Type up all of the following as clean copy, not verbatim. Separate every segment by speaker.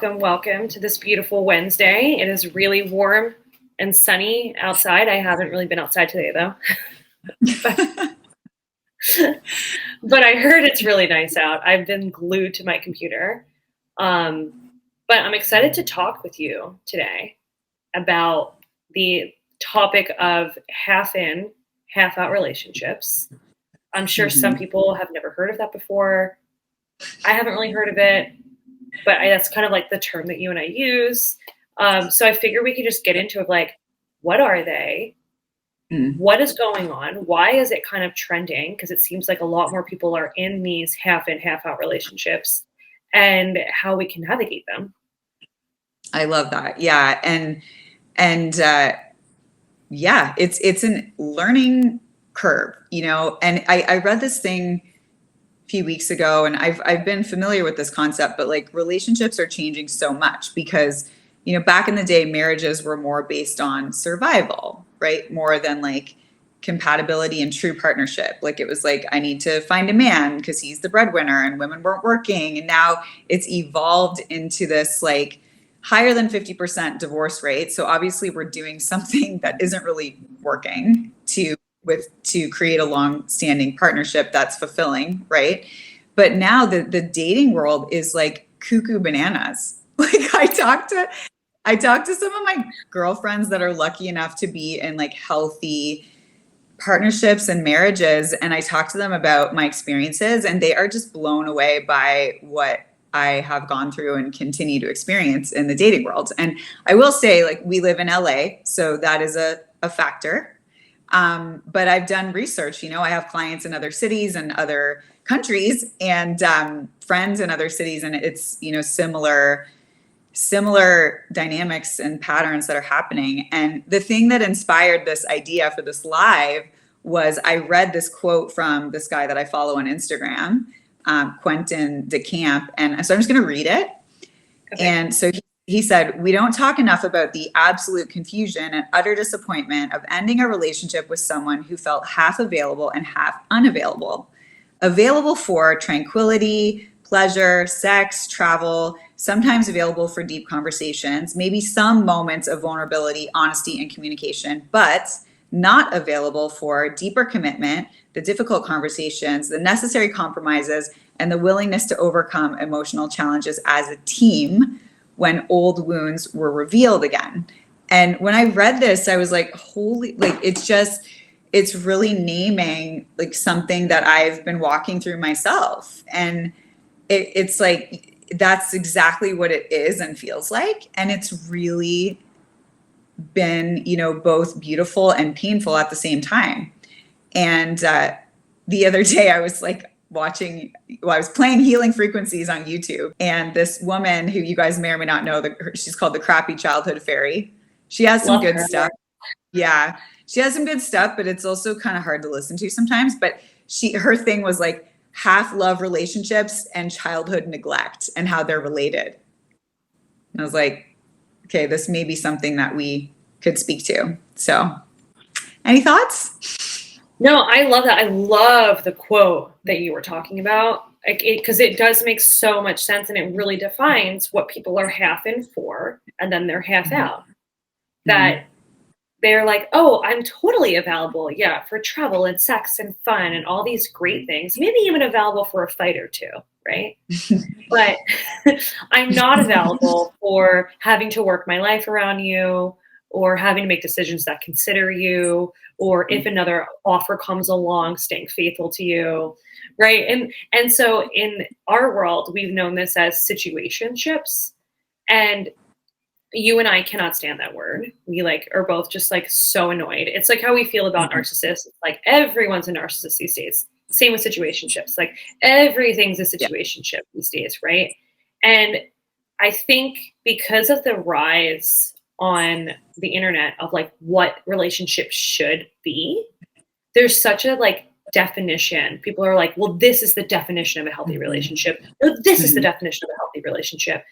Speaker 1: Welcome to this beautiful Wednesday. It is really warm and sunny outside. I haven't really been outside today though. but I heard it's really nice out. I've been glued to my computer. But I'm excited to talk with you today about the topic of half in, half out relationships. I'm sure some people have never heard of that before. I haven't really heard of it, but that's kind of like the term that you and I use. So I figured we could just get into it, like, what are they? What is going on? Why is it kind of trending? Because it seems like a lot more people are in these half in, half out relationships, and how we can navigate them.
Speaker 2: I love that. Yeah. Yeah, it's a learning curve, and I read this thing a few weeks ago, and I've been familiar with this concept, but like relationships are changing so much because, back in the day, marriages were more based on survival, right? More than like compatibility and true partnership. Like it was like, I need to find a man because he's the breadwinner and women weren't working. And now it's evolved into this like higher than 50% divorce rate. So obviously we're doing something that isn't really working to create a long-standing partnership that's fulfilling, right? But now the dating world is like cuckoo bananas. Like I talked to some of my girlfriends that are lucky enough to be in like healthy partnerships and marriages, and I talk to them about my experiences, and they are just blown away by what I have gone through and continue to experience in the dating world. And I will say, like, we live in LA, so that is a factor. But I've done research. I have clients in other cities and other countries, and friends in other cities, and it's similar dynamics and patterns that are happening. And the thing that inspired this idea for this live was I read this quote from this guy that I follow on Instagram, Quentin DeCamp. And so I'm just going to read it. Okay. And so he said, "We don't talk enough about the absolute confusion and utter disappointment of ending a relationship with someone who felt half available and half unavailable. Available for tranquility, pleasure, sex, travel, sometimes available for deep conversations, maybe some moments of vulnerability, honesty, and communication, but not available for deeper commitment, the difficult conversations, the necessary compromises, and the willingness to overcome emotional challenges as a team when old wounds were revealed again." And when I read this, I was like, holy, like, it's really naming like something that I've been walking through myself. And it's like, that's exactly what it is and feels like. And it's really been, both beautiful and painful at the same time. And the other day I was like I was playing Healing Frequencies on YouTube. And this woman who you guys may or may not know, she's called the Crappy Childhood Fairy. She has some good stuff. Yeah, she has some good stuff, but it's also kind of hard to listen to sometimes. But her thing was like, half love relationships and childhood neglect and how they're related. And I was like, okay, this may be something that we could speak to. So any thoughts?
Speaker 1: No, I love that. I love the quote that you were talking about, because it does make so much sense, and it really defines what people are half in for, and then they're half out. That they're like, oh, I'm totally available, yeah, for travel and sex and fun and all these great things, maybe even available for a fight or two, right? But I'm not available for having to work my life around you, or having to make decisions that consider you, or if another offer comes along, staying faithful to you, right? And so in our world, we've known this as situationships, and you and I cannot stand that word. We are both just like so annoyed. It's like how we feel about narcissists. It's like everyone's a narcissist these days. Same with situationships. Like everything's a situationship these days, right? And I think because of the rise on the internet of like what relationships should be, there's such a like definition. People are like, well, this is the definition of a healthy relationship. No, this is the definition of a healthy relationship.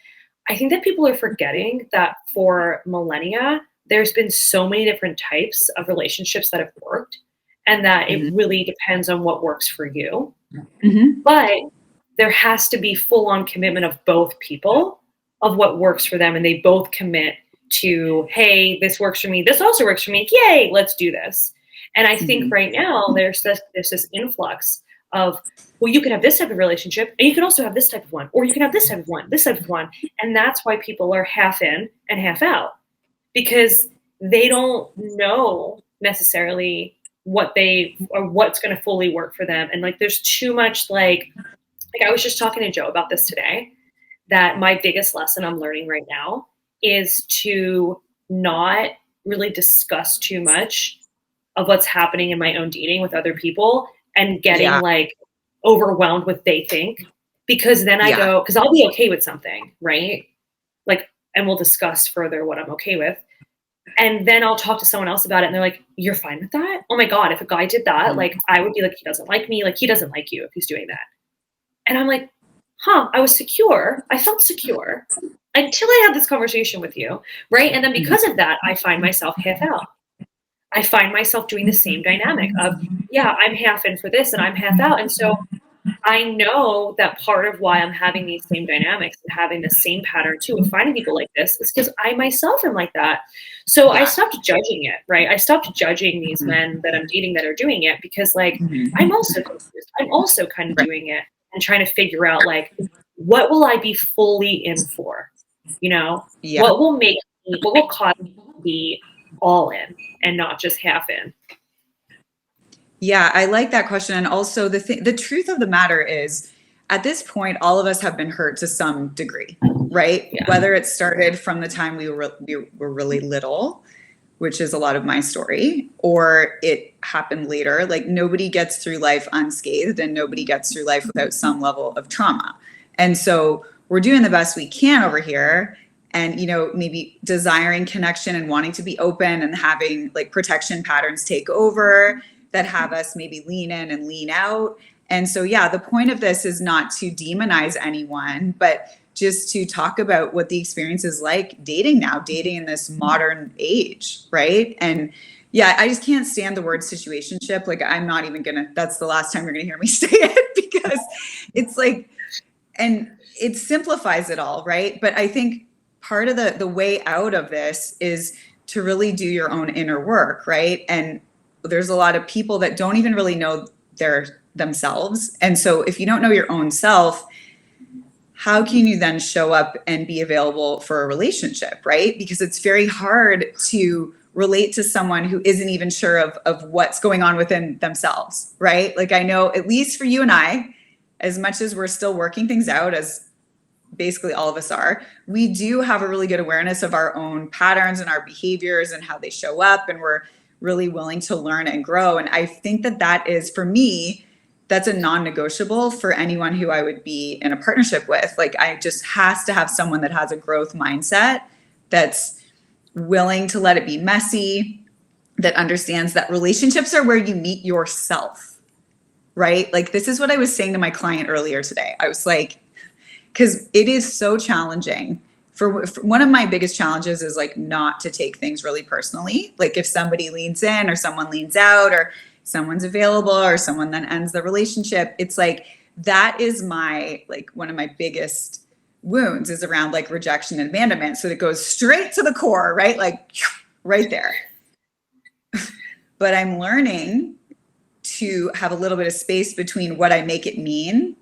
Speaker 1: I think that people are forgetting that for millennia, there's been so many different types of relationships that have worked, and that it really depends on what works for you. But there has to be full-on commitment of both people of what works for them, and they both commit to, hey, this works for me, this also works for me, yay, let's do this. And I think right now there's this influx of, well, you can have this type of relationship and you can also have this type of one, or you can have this type of one, this type of one. And that's why people are half in and half out, because they don't know necessarily what's going to fully work for them. And like, there's too much, like I was just talking to Joe about this today, that my biggest lesson I'm learning right now is to not really discuss too much of what's happening in my own dating with other people and getting like overwhelmed with they think, because then I go, because I'll be okay with something, right? Like, and we'll discuss further what I'm okay with. And then I'll talk to someone else about it and they're like, you're fine with that? Oh my God, if a guy did that, like I would be like, he doesn't like me. Like he doesn't like you if he's doing that. And I'm like, I was secure. I felt secure until I had this conversation with you, right? And then because of that, I find myself half out. I find myself doing the same dynamic of, yeah, I'm half in for this and I'm half out. And so I know that part of why I'm having these same dynamics and having the same pattern too of finding people like this is because I myself am like that. So I stopped judging it, right? I stopped judging these men that I'm dating that are doing it, because like, I'm also confused. I'm also kind of doing it and trying to figure out like, what will I be fully in for? You know, what will cause me to be all in and not just half in?
Speaker 2: Yeah, I like that question. And also the truth of the matter is, at this point, all of us have been hurt to some degree, right? Yeah. Whether it started from the time we were really little, which is a lot of my story, or it happened later. Like nobody gets through life unscathed and nobody gets through life without some level of trauma. And so we're doing the best we can over here. And, you know, maybe desiring connection and wanting to be open and having like protection patterns take over that have us maybe lean in and lean out. And so, yeah, the point of this is not to demonize anyone, but just to talk about what the experience is like dating now, dating in this modern age, right? And yeah, I just can't stand the word situationship. Like, I'm not even gonna, that's the last time you're gonna hear me say it, because it's like, and it simplifies it all, right? But I think part of the way out of this is to really do your own inner work, right? And there's a lot of people that don't even really know themselves. And so if you don't know your own self, how can you then show up and be available for a relationship, right? Because it's very hard to relate to someone who isn't even sure of what's going on within themselves, right? Like I know, at least for you and I, as much as we're still working things out, as basically all of us are, we do have a really good awareness of our own patterns and our behaviors and how they show up, and we're really willing to learn and grow. And I think that is, for me, that's a non-negotiable for anyone who I would be in a partnership with. Like I just has to have someone that has a growth mindset, that's willing to let it be messy, that understands that relationships are where you meet yourself, right? Like this is what I was saying to my client earlier today. I was like, because it is so challenging. For one of my biggest challenges is like not to take things really personally. Like if somebody leans in or someone leans out or someone's available or someone then ends the relationship, it's like, that is my, like one of my biggest wounds is around like rejection and abandonment. So it goes straight to the core, right? Like right there. But I'm learning to have a little bit of space between what I make it mean,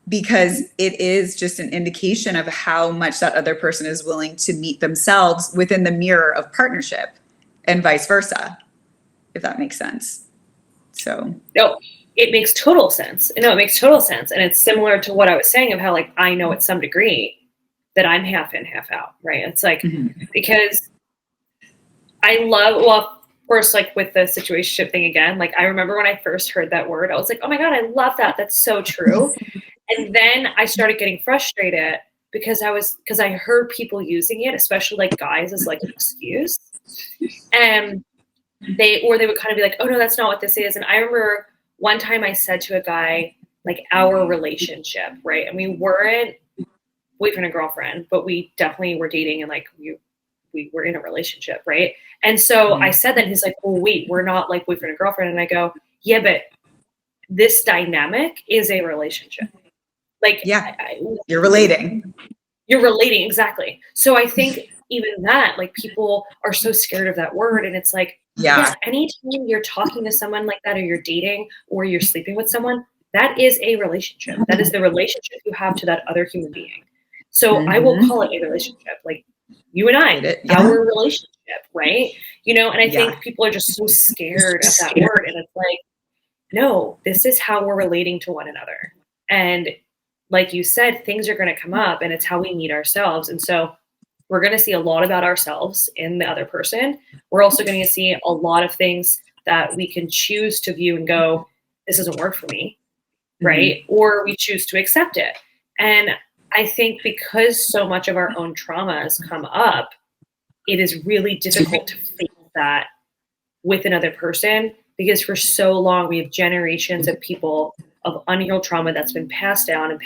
Speaker 2: because it is just an indication of how much that other person is willing to meet themselves within the mirror of partnership, and vice versa, if that makes sense. So
Speaker 1: no, it makes total sense. No, it makes total sense. And it's similar to what I was saying of how like I know at some degree that I'm half in, half out, right? It's like because I love, well, first, like with the situationship thing again, like I remember when I first heard that word, I was like, oh my God, I love that. That's so true. And then I started getting frustrated because I heard people using it, especially like guys, as like an excuse. And they would kind of be like, oh no, that's not what this is. And I remember one time I said to a guy, like our relationship, right? And we weren't boyfriend and girlfriend, but we definitely were dating and like we were in a relationship, right? And so I said that, and he's like, well, wait, we're not like boyfriend and girlfriend. And I go, yeah, but this dynamic is a relationship. Like,
Speaker 2: yeah, you're relating.
Speaker 1: You're relating, exactly. So I think even that, like, people are so scared of that word, and it's like, yeah, anytime you're talking to someone like that, or you're dating, or you're sleeping with someone, that is a relationship. That is the relationship you have to that other human being. So I will call it a relationship, like you and I, our relationship, right? You know, and I think people are just so scared of that word, and it's like, no, this is how we're relating to one another. And like you said, things are going to come up, and it's how we meet ourselves. And so we're going to see a lot about ourselves in the other person. We're also going to see a lot of things that we can choose to view and go, this doesn't work for me, right? Or we choose to accept it. And I think because so much of our own traumas come up, it is really difficult to face that with another person, because for so long we have generations of people of unhealed trauma that's been passed down, and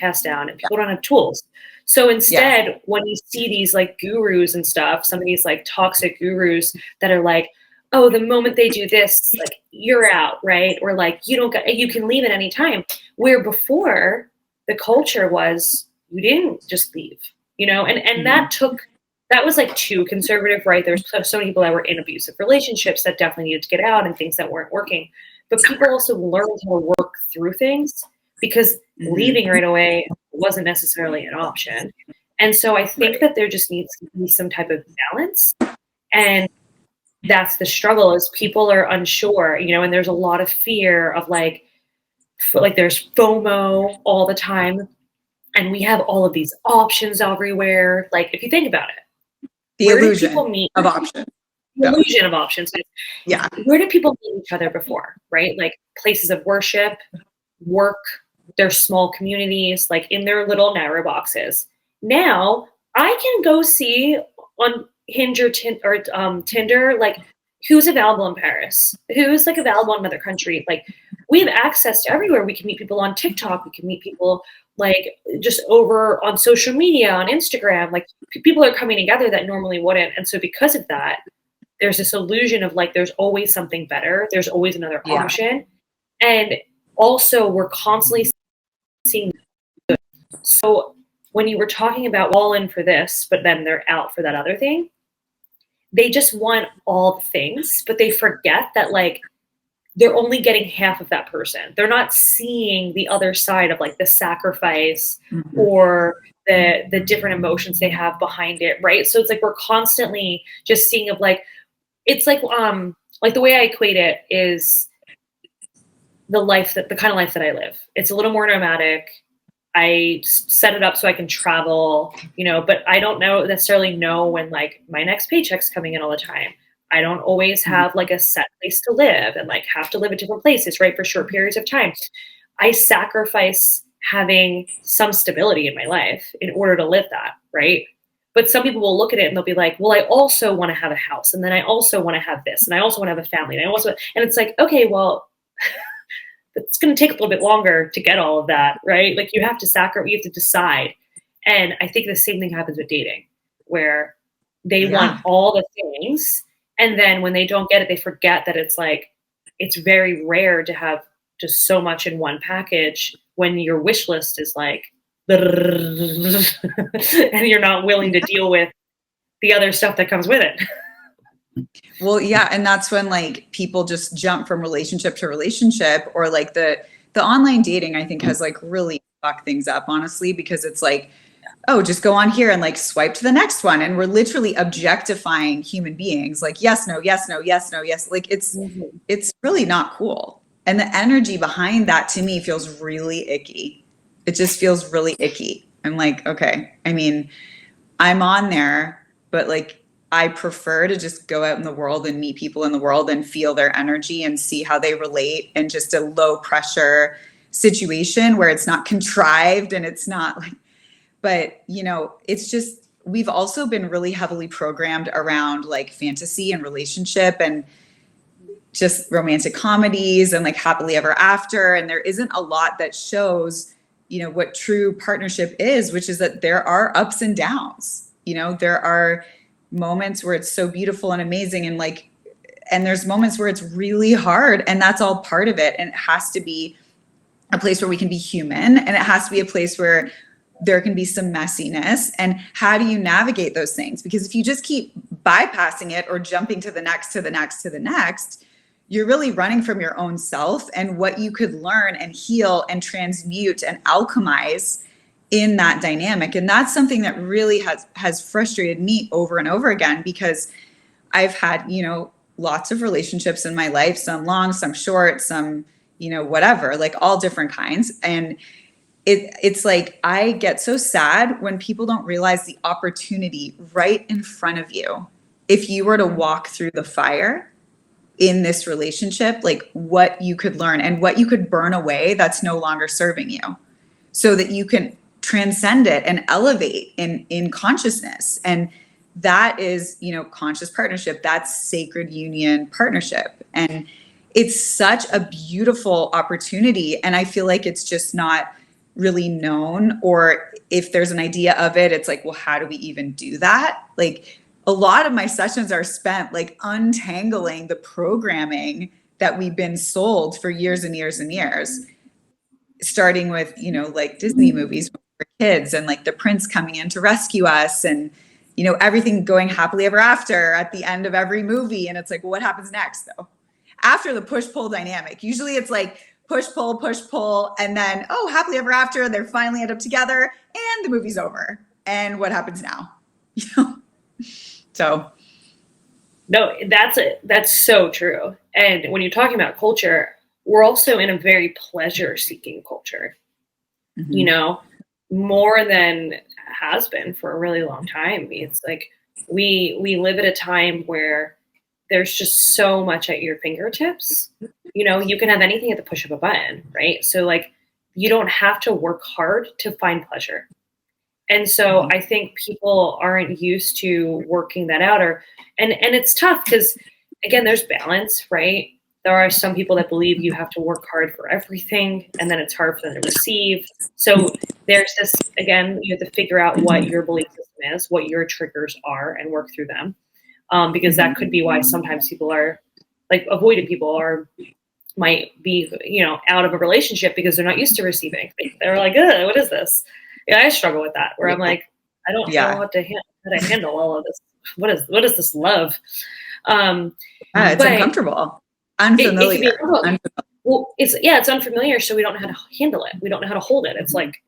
Speaker 1: people don't have tools. So instead, when you see these like gurus and stuff, some of these like toxic gurus that are like, oh, the moment they do this, like, you're out, right? Or like, you can leave at any time. Where before, the culture was, you didn't just leave, you know? And that was like too conservative, right? There's so many people that were in abusive relationships that definitely needed to get out, and things that weren't working. But people also learned how to work through things, because leaving right away wasn't necessarily an option. And so I think that there just needs to be some type of balance. And that's the struggle, is people are unsure, you know, and there's a lot of fear of like there's FOMO all the time. And we have all of these options everywhere. Like, if you think about it,
Speaker 2: the illusion of options.
Speaker 1: The illusion of options.
Speaker 2: Yeah.
Speaker 1: Where did people meet each other before, right? Like places of worship, work, their small communities, like in their little narrow boxes. Now I can go see on Hinge or Tinder, like, who's available in Paris, who's like available in another country. Like, we have access to everywhere. We can meet people on TikTok. We can meet people like just over on social media, on Instagram. Like, people are coming together that normally wouldn't. And so because of that, there's this illusion of like, there's always something better. There's always another option. And also we're constantly seeing. So when you were talking about all in for this, but then they're out for that other thing, they just want all the things, but they forget that like, they're only getting half of that person. They're not seeing the other side of like the sacrifice or the different emotions they have behind it, right? So it's like we're constantly just seeing of like, it's like the way I equate it is the kind of life that I live. It's a little more nomadic. I set it up so I can travel, you know, but I don't necessarily know when like my next paycheck's coming in all the time. I don't always have like a set place to live, and like have to live at different places, right? For short periods of time. I sacrifice having some stability in my life in order to live that, right? But some people will look at it and they'll be like, well, I also want to have a house, and then I also want to have this, and I also want to have a family, and it's like, okay, well, it's going to take a little bit longer to get all of that, right? Like, you have to decide. And I think the same thing happens with dating, where they want all the things, and then when they don't get it, they forget that it's like, it's very rare to have just so much in one package when your wish list is like, and you're not willing to deal with the other stuff that comes with it.
Speaker 2: Well, yeah. And that's when like people just jump from relationship to relationship, or like the online dating, I think, has like really fucked things up, honestly, because it's like, oh, just go on here and like swipe to the next one. And we're literally objectifying human beings. Like, yes, no, yes, no, yes, no, yes. Like, it's really not cool. And the energy behind that to me feels really icky. It just feels really icky. I'm like, okay, I mean, I'm on there, but like, I prefer to just go out in the world and meet people in the world and feel their energy and see how they relate, and just a low pressure situation where it's not contrived and it's not like, but you know, it's just, we've also been really heavily programmed around like fantasy and relationship and just romantic comedies and like happily ever after. And there isn't a lot that shows, you know, what true partnership is, which is that there are ups and downs. You know, there are moments where it's so beautiful and amazing, and like, and there's moments where it's really hard, and that's all part of it. And it has to be a place where we can be human, and it has to be a place where there can be some messiness. And how do you navigate those things? Because if you just keep bypassing it or jumping to the next, to the next, to the next, you're really running from your own self and what you could learn and heal and transmute and alchemize in that dynamic. And that's something that really has frustrated me over and over again, because I've had, you know, lots of relationships in my life, some long, some short, some, you know, whatever, like all different kinds. And it's like, I get so sad when people don't realize the opportunity right in front of you. If you were to walk through the fire in this relationship, like what you could learn and what you could burn away that's no longer serving you, so that you can transcend it and elevate in consciousness. And that is, you know, conscious partnership. That's sacred union partnership. And it's such a beautiful opportunity. And I feel like it's just not really known, or if there's an idea of it, it's like, well, how do we even do that? Like, a lot of my sessions are spent like untangling the programming that we've been sold for years and years and years, starting with, you know, like Disney movies when we were kids, and like the prince coming in to rescue us, and, you know, everything going happily ever after at the end of every movie. And it's like, well, what happens next though? After the push-pull dynamic, usually it's like push, pull, and then, oh, happily ever after, they finally end up together and the movie's over. And what happens now? You know? So.
Speaker 1: No, that's so true. And when you're talking about culture, we're also in a very pleasure-seeking culture,
Speaker 2: Mm-hmm.
Speaker 1: you know, more than has been for a really long time. It's like we live at a time where there's just so much at your fingertips. You know, you can have anything at the push of a button, right? So like, you don't have to work hard to find pleasure. And so I think people aren't used to working that out, and it's tough because, again, there's balance, right? There are some people that believe you have to work hard for everything, and then it's hard for them to receive. So there's this, again, you have to figure out what your belief system is, what your triggers are, and work through them. Because that could be why sometimes people are like avoidant people might be, you know, out of a relationship because they're not used to receiving. They're like, ugh, what is this? Yeah, I struggle with that, where I'm like, I don't know how to handle all of this. What is this love?
Speaker 2: It's uncomfortable, unfamiliar.
Speaker 1: It can be unfamiliar. Well, it's unfamiliar, so we don't know how to handle it. We don't know how to hold it. It's like,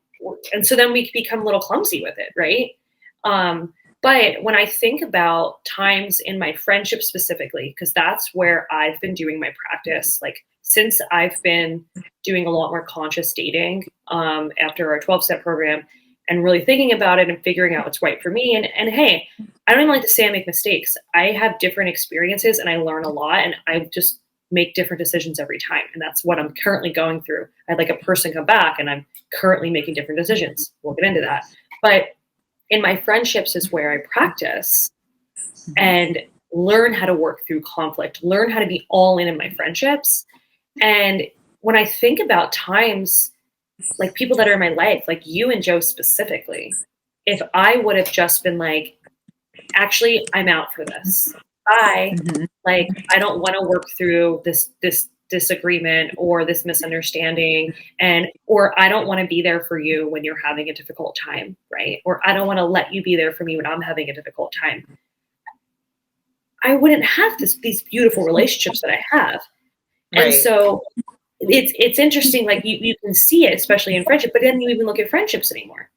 Speaker 1: and so then we become a little clumsy with it, right? But when I think about times in my friendship specifically, because that's where I've been doing my practice, like since I've been doing a lot more conscious dating after our 12-step program, and really thinking about it and figuring out what's right for me. And hey, I don't even like to say I make mistakes. I have different experiences and I learn a lot, and I just make different decisions every time. And that's what I'm currently going through. I had like a person come back and I'm currently making different decisions. We'll get into that. But in my friendships is where I practice and learn how to work through conflict, learn how to be all in my friendships. And when I think about times, like people that are in my life, like you and Joe specifically, if I would have just been like, actually, I'm out for this. Bye. Like, I don't want to work through this disagreement or this misunderstanding, or I don't want to be there for you when you're having a difficult time, right? Or I don't want to let you be there for me when I'm having a difficult time. I wouldn't have these beautiful relationships that I have. Right. And so it's interesting, like you can see it, especially in friendship, but then you even look at friendships anymore.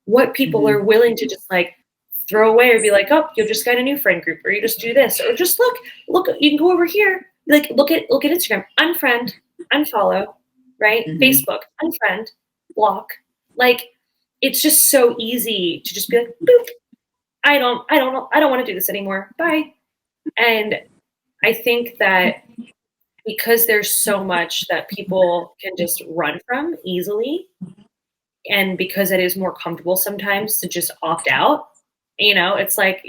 Speaker 1: What people are willing to just like throw away or be like, oh, you just got a new friend group, or you just do this, or just look, you can go over here. Like, look at Instagram, unfriend, unfollow, right? Facebook, unfriend, block. Like, it's just so easy to just be like, boop, I don't want to do this anymore. Bye. And I think that because there's so much that people can just run from easily, and because it is more comfortable sometimes to just opt out, you know, it's like,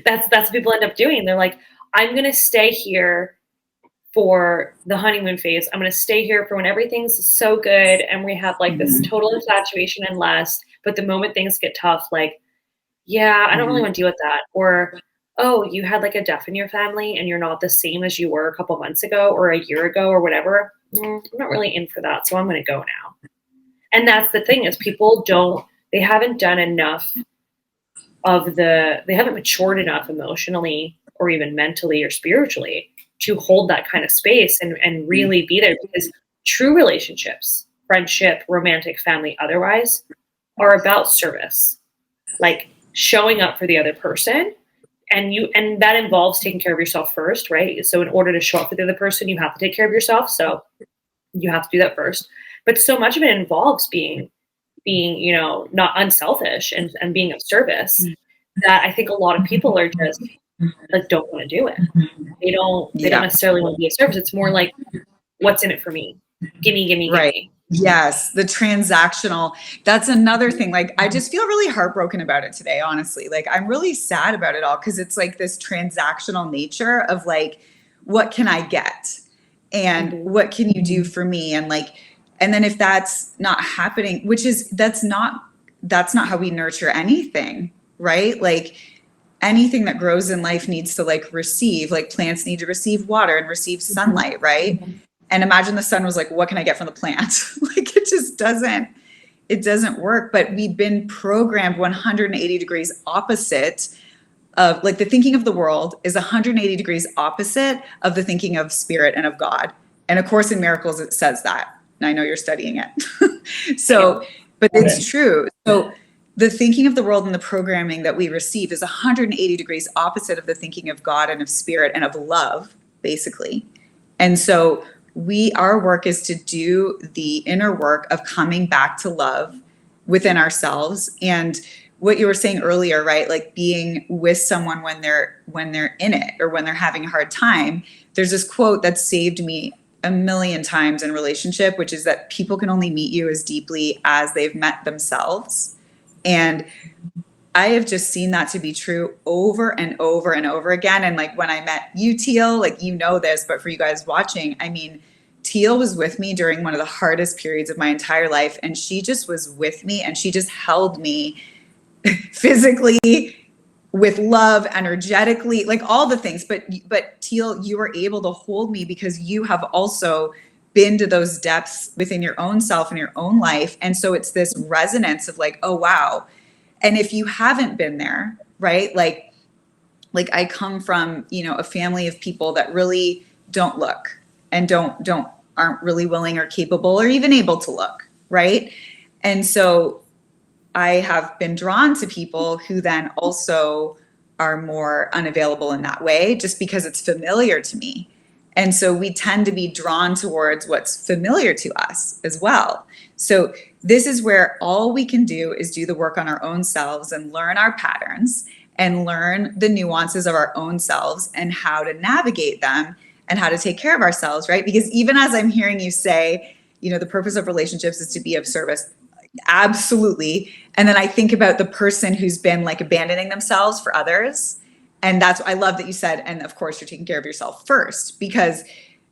Speaker 1: that's what people end up doing. They're like, I'm going to stay here for the honeymoon phase. I'm going to stay here for when everything's so good and we have like this total infatuation and lust. But the moment things get tough, like, yeah, I don't really want to deal with that. Or, oh, you had like a death in your family and you're not the same as you were a couple months ago or a year ago or whatever. I'm not really in for that. So I'm going to go now. And that's the thing, is people don't they haven't done enough they haven't matured enough emotionally or even mentally or spiritually to hold that kind of space and really be there, because true relationships, friendship, romantic, family, otherwise, are about service, like showing up for the other person. And that involves taking care of yourself first, right? So in order to show up for the other person, you have to take care of yourself. So you have to do that first. But so much of it involves being, not unselfish and being of service, that I think a lot of people are just like, don't want to do it. They don't necessarily want to be of service. It's more like, what's in it for me? Gimme.
Speaker 2: Right. Yes. The transactional, that's another thing. Like, I just feel really heartbroken about it today, honestly. Like, I'm really sad about it all, because it's like this transactional nature of like, what can I get? And what can you do for me? And like, and then if that's not happening, that's not how we nurture anything, right? Like, anything that grows in life needs to like receive, like plants need to receive water and receive sunlight, right? And imagine the sun was like, what can I get from the plant? Like, it doesn't work. But we've been programmed 180 degrees opposite of, like, the thinking of the world is 180 degrees opposite of the thinking of spirit and of God. And of course, in Miracles, it says that. And I know you're studying it. So, but it's true. So the thinking of the world and the programming that we receive is 180 degrees opposite of the thinking of God and of spirit and of love, basically. And so our work is to do the inner work of coming back to love within ourselves. And what you were saying earlier, right? Like being with someone when they're in it, or when they're having a hard time. There's this quote that saved me a million times in relationship, which is that people can only meet you as deeply as they've met themselves. And I have just seen that to be true over and over and over again. And like when I met you, Teal, like, you know this, but for you guys watching, I mean, Teal was with me during one of the hardest periods of my entire life. And she just was with me, and she just held me physically, with love, energetically, like all the things. But Teal, you were able to hold me because you have also been to those depths within your own self and your own life. And so it's this resonance of like, oh, wow. And if you haven't been there, right? Like I come from, a family of people that really don't look and aren't really willing or capable or even able to look, right? And so I have been drawn to people who then also are more unavailable in that way, just because it's familiar to me. And so we tend to be drawn towards what's familiar to us as well. So this is where all we can do is do the work on our own selves and learn our patterns and learn the nuances of our own selves and how to navigate them and how to take care of ourselves, right? Because even as I'm hearing you say, the purpose of relationships is to be of service. Absolutely. And then I think about the person who's been like abandoning themselves for others. And I love that you said, and of course you're taking care of yourself first, because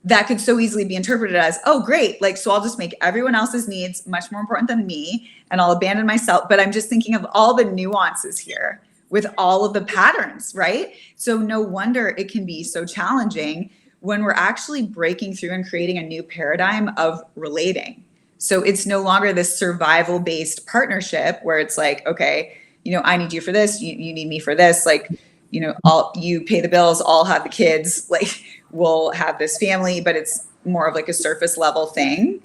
Speaker 2: that could so easily be interpreted as, oh, great. Like, so I'll just make everyone else's needs much more important than me, and I'll abandon myself. But I'm just thinking of all the nuances here with all of the patterns, right? So no wonder it can be so challenging when we're actually breaking through and creating a new paradigm of relating. So it's no longer this survival-based partnership where it's like, okay, I need you for this, you need me for this, like, you pay the bills, I'll have the kids, like we'll have this family, but it's more of like a surface level thing.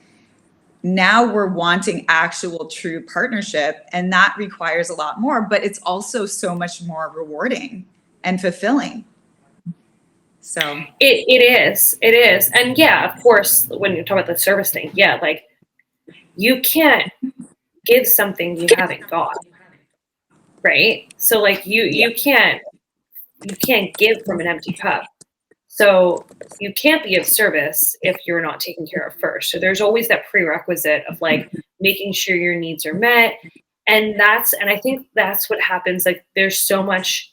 Speaker 2: Now we're wanting actual true partnership, and that requires a lot more, but it's also so much more rewarding and fulfilling. So
Speaker 1: it is. And yeah, of course, when you talk about the service thing, yeah, like you can't give something you haven't got, right? So like you can't give from an empty cup. So you can't be of service if you're not taken care of first. So there's always that prerequisite of like making sure your needs are met. And I think that's what happens. Like there's so much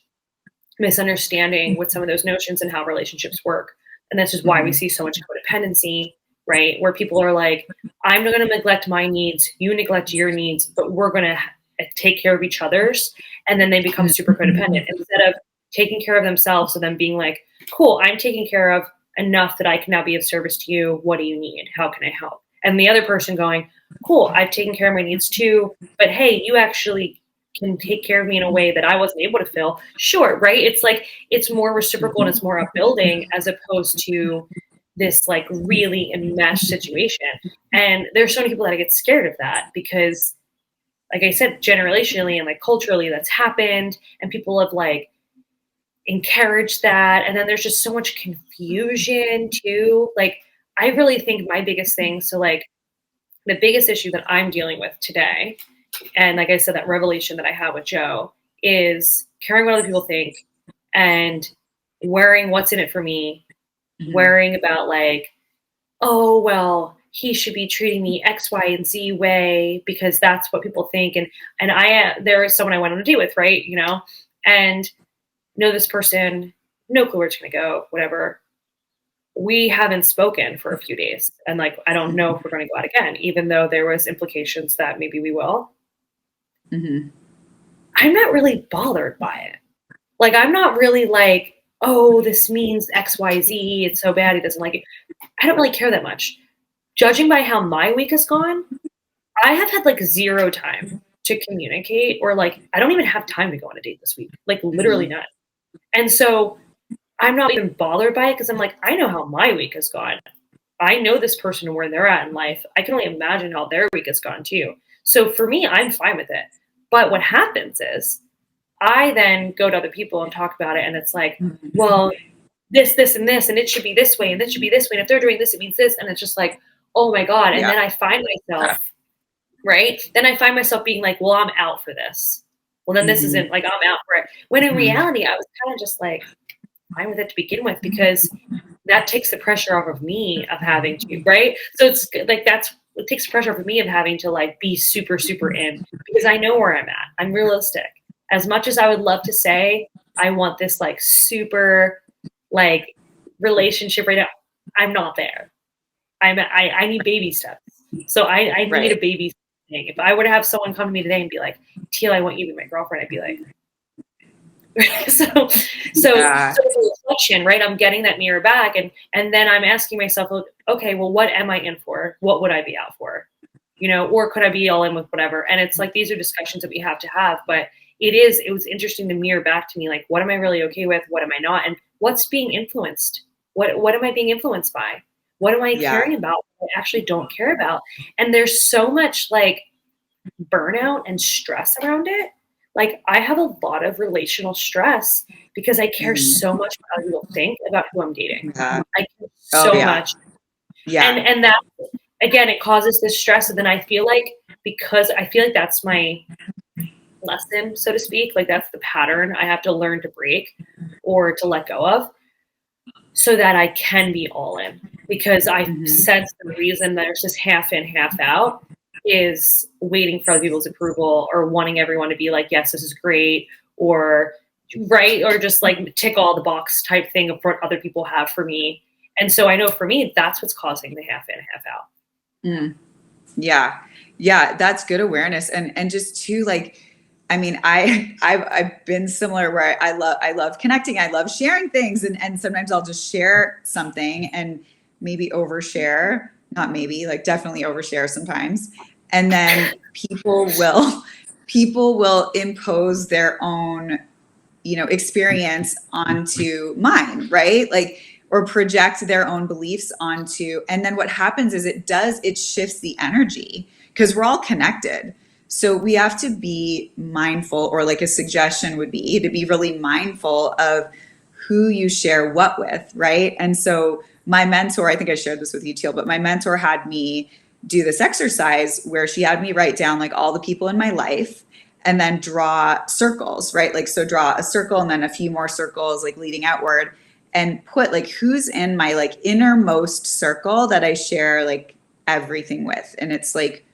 Speaker 1: misunderstanding with some of those notions and how relationships work. And that's just why we see so much codependency, right? Where people are like, I'm not going to neglect my needs, you neglect your needs, but we're going to take care of each other's. And then they become super codependent instead of taking care of themselves. So then being like, cool, I'm taking care of enough that I can now be of service to you. What do you need? How can I help? and the other person going, cool, I've taken care of my needs too, but hey, you actually can take care of me in a way that I wasn't able to fill. Sure, right? It's like, it's more reciprocal and it's more upbuilding as opposed to this like really enmeshed situation. And there's so many people that get scared of that because, like I said, generationally and like culturally that's happened, and people have like encouraged that. And then there's just so much confusion too. Like, I really think my biggest thing, so like the biggest issue that I'm dealing with today, and like I said, that revelation that I had with Joe, is caring what other people think and worrying what's in it for me, worrying about like, oh, well, he should be treating me X, Y, and Z way because that's what people think. And there was someone I went on a date with, right? You know, and know this person, no clue where it's going to go, whatever. We haven't spoken for a few days. And like, I don't know if we're going to go out again, even though there was implications that maybe we will.
Speaker 2: Mm-hmm.
Speaker 1: I'm not really bothered by it. Like, I'm not really like, oh, this means X, Y, Z. It's so bad. He doesn't like it. I don't really care that much. Judging by how my week has gone, I have had like zero time to communicate, or like, I don't even have time to go on a date this week. Like, literally none. And so I'm not even bothered by it because I'm like, I know how my week has gone. I know this person and where they're at in life. I can only imagine how their week has gone too. So for me, I'm fine with it. But what happens is I then go to other people and talk about it. And it's like, well, this, and this, and it should be this way, and this should be this way. And if they're doing this, it means this. And it's just like, oh my God. And then I find myself, right? Then I find myself being like, well, I'm out for this. Well, then this isn't like, I'm out for it. When in reality, I was kind of just like, fine with it to begin with, because that takes the pressure off of me of having to, right? So it's like, it takes pressure off of me of having to like be super, super in, because I know where I'm at. I'm realistic. As much as I would love to say, I want this like super like relationship right now, I'm not there. I need baby steps. So I need a baby thing. If I were to have someone come to me today and be like, Teal, I want you to be my girlfriend, I'd be like, so it's a reflection, right? I'm getting that mirror back, and then I'm asking myself, okay, well, what am I in for? What would I be out for? You know, or could I be all in with whatever? And it's like, these are discussions that we have to have, but it was interesting to mirror back to me, like, what am I really okay with? What am I not? And what's being influenced? What am I being influenced by? What am I caring about? What I actually don't care about? And there's so much like burnout and stress around it. Like, I have a lot of relational stress because I care so much about how people think about who I'm dating. I care so much. Yeah. And that, again, it causes this stress. And then I feel like, because I feel like that's my lesson, so to speak, like that's the pattern I have to learn to break or to let go of, so that I can be all in. Because I sense the reason there's just half in, half out is waiting for other people's approval, or wanting everyone to be like, yes, this is great, or right, or just like tick all the box type thing of what other people have for me. And so I know for me, that's what's causing the half in, half out.
Speaker 2: Yeah, that's good awareness. And just to like, I mean, I've been similar, where I love connecting. I love sharing things. And sometimes I'll just share something and maybe overshare, not maybe, like definitely overshare sometimes. And then people will impose their own, experience onto mine, right? Like, or project their own beliefs onto, and then what happens is it shifts the energy, because we're all connected. So we have to be mindful, or like a suggestion would be to be really mindful of who you share what with, right? And so my mentor, I think I shared this with you, Teal, but my mentor had me do this exercise where she had me write down like all the people in my life and then draw circles, right? Like, so draw a circle and then a few more circles like leading outward, and put like who's in my like innermost circle that I share like everything with. And it's like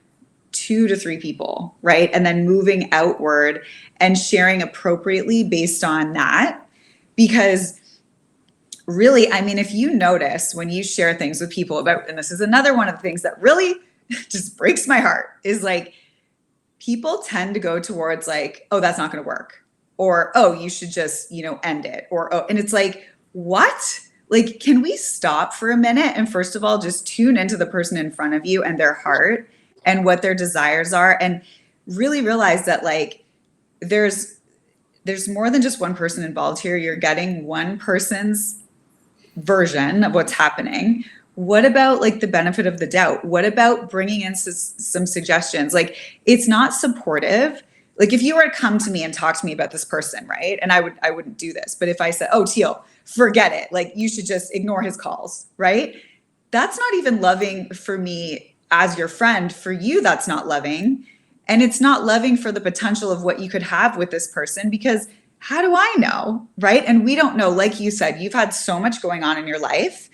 Speaker 2: 2 to 3 people, right? And then moving outward and sharing appropriately based on that. Because really, I mean, if you notice when you share things with people about, and this is another one of the things that really just breaks my heart, is like, people tend to go towards like, oh, that's not going to work, or, oh, you should just, end it, or, oh, and it's like, what? Like, can we stop for a minute and first of all, just tune into the person in front of you and their heart and what their desires are, and really realize that like there's more than just one person involved here. You're getting one person's version of what's happening. What about like the benefit of the doubt? What about bringing in some suggestions? Like, it's not supportive. Like, if you were to come to me and talk to me about this person, right? And I wouldn't do this, but if I said, "Oh, Teal, forget it. Like, you should just ignore his calls," right? That's not even loving for me as your friend. For you, that's not loving. And it's not loving for the potential of what you could have with this person, because how do I know, right? And we don't know. Like you said, you've had so much going on in your life.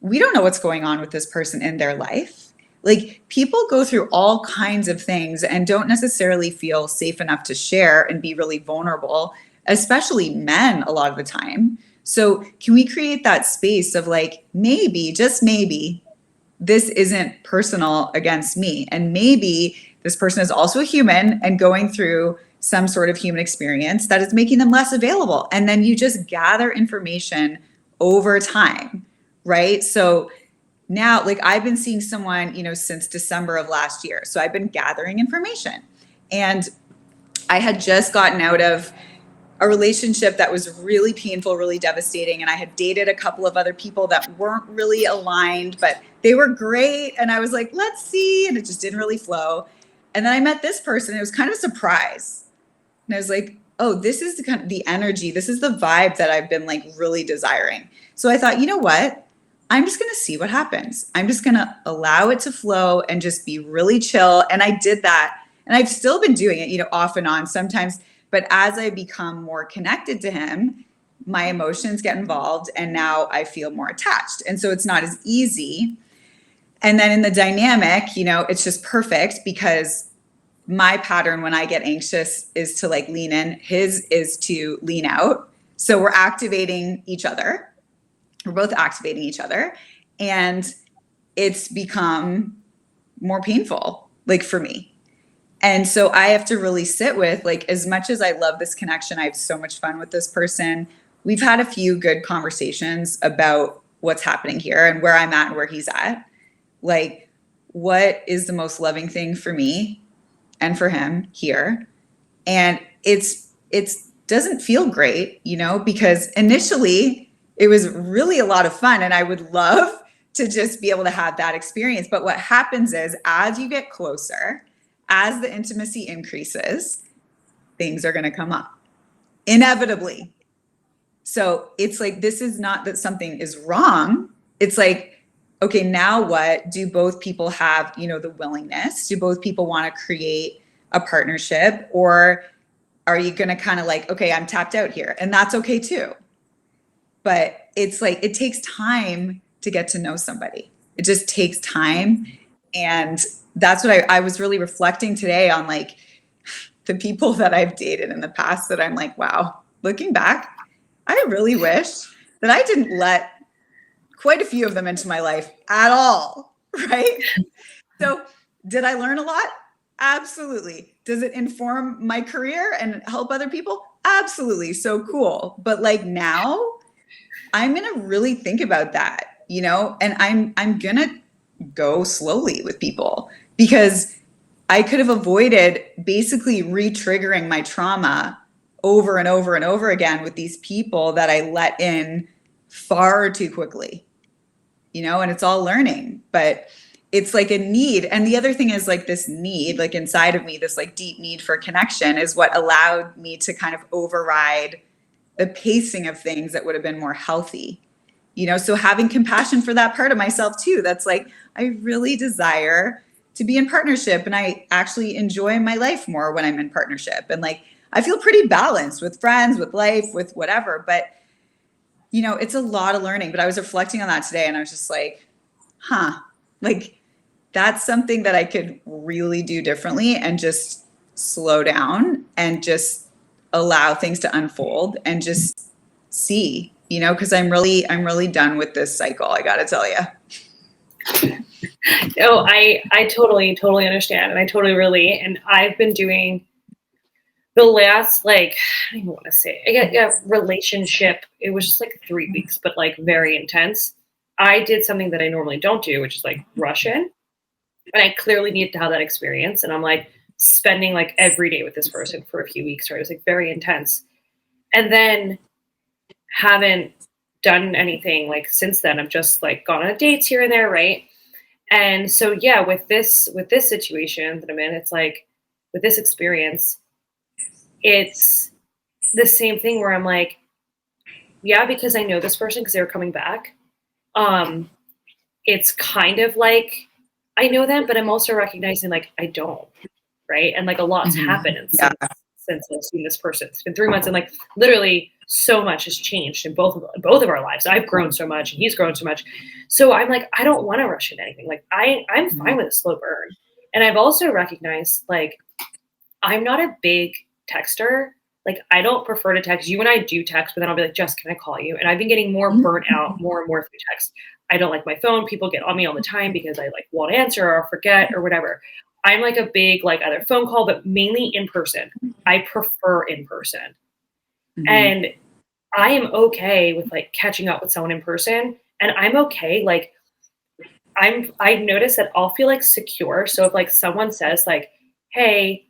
Speaker 2: We don't know what's going on with this person in their life. Like, people go through all kinds of things and don't necessarily feel safe enough to share and be really vulnerable, especially men a lot of the time. So can we create that space of like, maybe, just maybe, this isn't personal against me. And maybe this person is also a human and going through some sort of human experience that is making them less available. And then you just gather information over time, right? So now, like, I've been seeing someone, since December of last year. So I've been gathering information. And I had just gotten out of a relationship that was really painful, really devastating. And I had dated a couple of other people that weren't really aligned, but they were great. And I was like, let's see. And it just didn't really flow. And then I met this person. It was kind of a surprise. And I was like, oh, this is the energy. This is the vibe that I've been like really desiring. So I thought, you know what? I'm just going to see what happens. I'm just going to allow it to flow and just be really chill. And I did that. And I've still been doing it, off and on sometimes. But as I become more connected to him, my emotions get involved and now I feel more attached. And so it's not as easy. And then in the dynamic, it's just perfect, because my pattern when I get anxious is to like lean in. His is to lean out. So we're activating each other. We're both activating each other, and it's become more painful, like, for me. And so I have to really sit with, like, as much as I love this connection, I have so much fun with this person. We've had a few good conversations about what's happening here and where I'm at and where he's at. Like, what is the most loving thing for me and for him here? And it doesn't feel great, because initially it was really a lot of fun and I would love to just be able to have that experience. But what happens is, as you get closer, as the intimacy increases, things are going to come up inevitably. So it's like, this is not that something is wrong. It's like, okay, now what? Do both people have, the willingness? Do both people want to create a partnership? Or are you going to kind of like, okay, I'm tapped out here, and that's okay too. But it's like, it takes time to get to know somebody. It just takes time. And that's what I was really reflecting today on, like, the people that I've dated in the past that I'm like, wow, looking back, I really wish that I didn't let quite a few of them into my life at all, right? So did I learn a lot? Absolutely. Does it inform my career and help other people? Absolutely. So cool. But like, now I'm going to really think about that, and I'm going to go slowly with people, because I could have avoided basically re-triggering my trauma over and over and over again with these people that I let in far too quickly, and it's all learning, but it's like a need. And the other thing is, like, this need, like, inside of me, this like deep need for connection is what allowed me to kind of override the pacing of things that would have been more healthy, so having compassion for that part of myself too. That's like, I really desire to be in partnership, and I actually enjoy my life more when I'm in partnership. And like, I feel pretty balanced with friends, with life, with whatever, but it's a lot of learning. But I was reflecting on that today, and I was just like, like, that's something that I could really do differently, and just slow down and just allow things to unfold and just see, because I'm really done with this cycle. I got to tell you.
Speaker 1: No, I totally understand. And I totally relate. And I've been doing the last, like, I don't even want to say it. I got relationship. It was just like 3 weeks, but like very intense. I did something that I normally don't do, which is like rush in. And I clearly needed to have that experience. And I'm like spending like every day with this person for a few weeks, right? It was like very intense. And then haven't done anything like since then. I've just like gone on dates here and there, right? And so yeah, with this situation that I'm in, it's like with this experience, it's the same thing where I'm like, yeah, because I know this person because they were coming back. It's kind of like I know them, but I'm also recognizing like I don't, right? And like a lot's happened since I've seen this person. It's been 3 months, and like literally so much has changed in both of our lives. I've grown so much, and he's grown so much. So I'm like, I don't want to rush into anything. Like I'm fine with a slow burn. And I've also recognized like I'm not a big texter. Like I don't prefer to text. You and I do text, but then I'll be like, Jess, can I call you? And I've been getting more burnt out more and more through text. I don't like my phone. People get on me all the time because I like won't answer or forget or whatever. I'm like a big like either phone call, but mainly in person. I prefer in person. And I am okay with like catching up with someone in person. And I'm okay. Like I've noticed that I'll feel like secure. So if like someone says like, hey,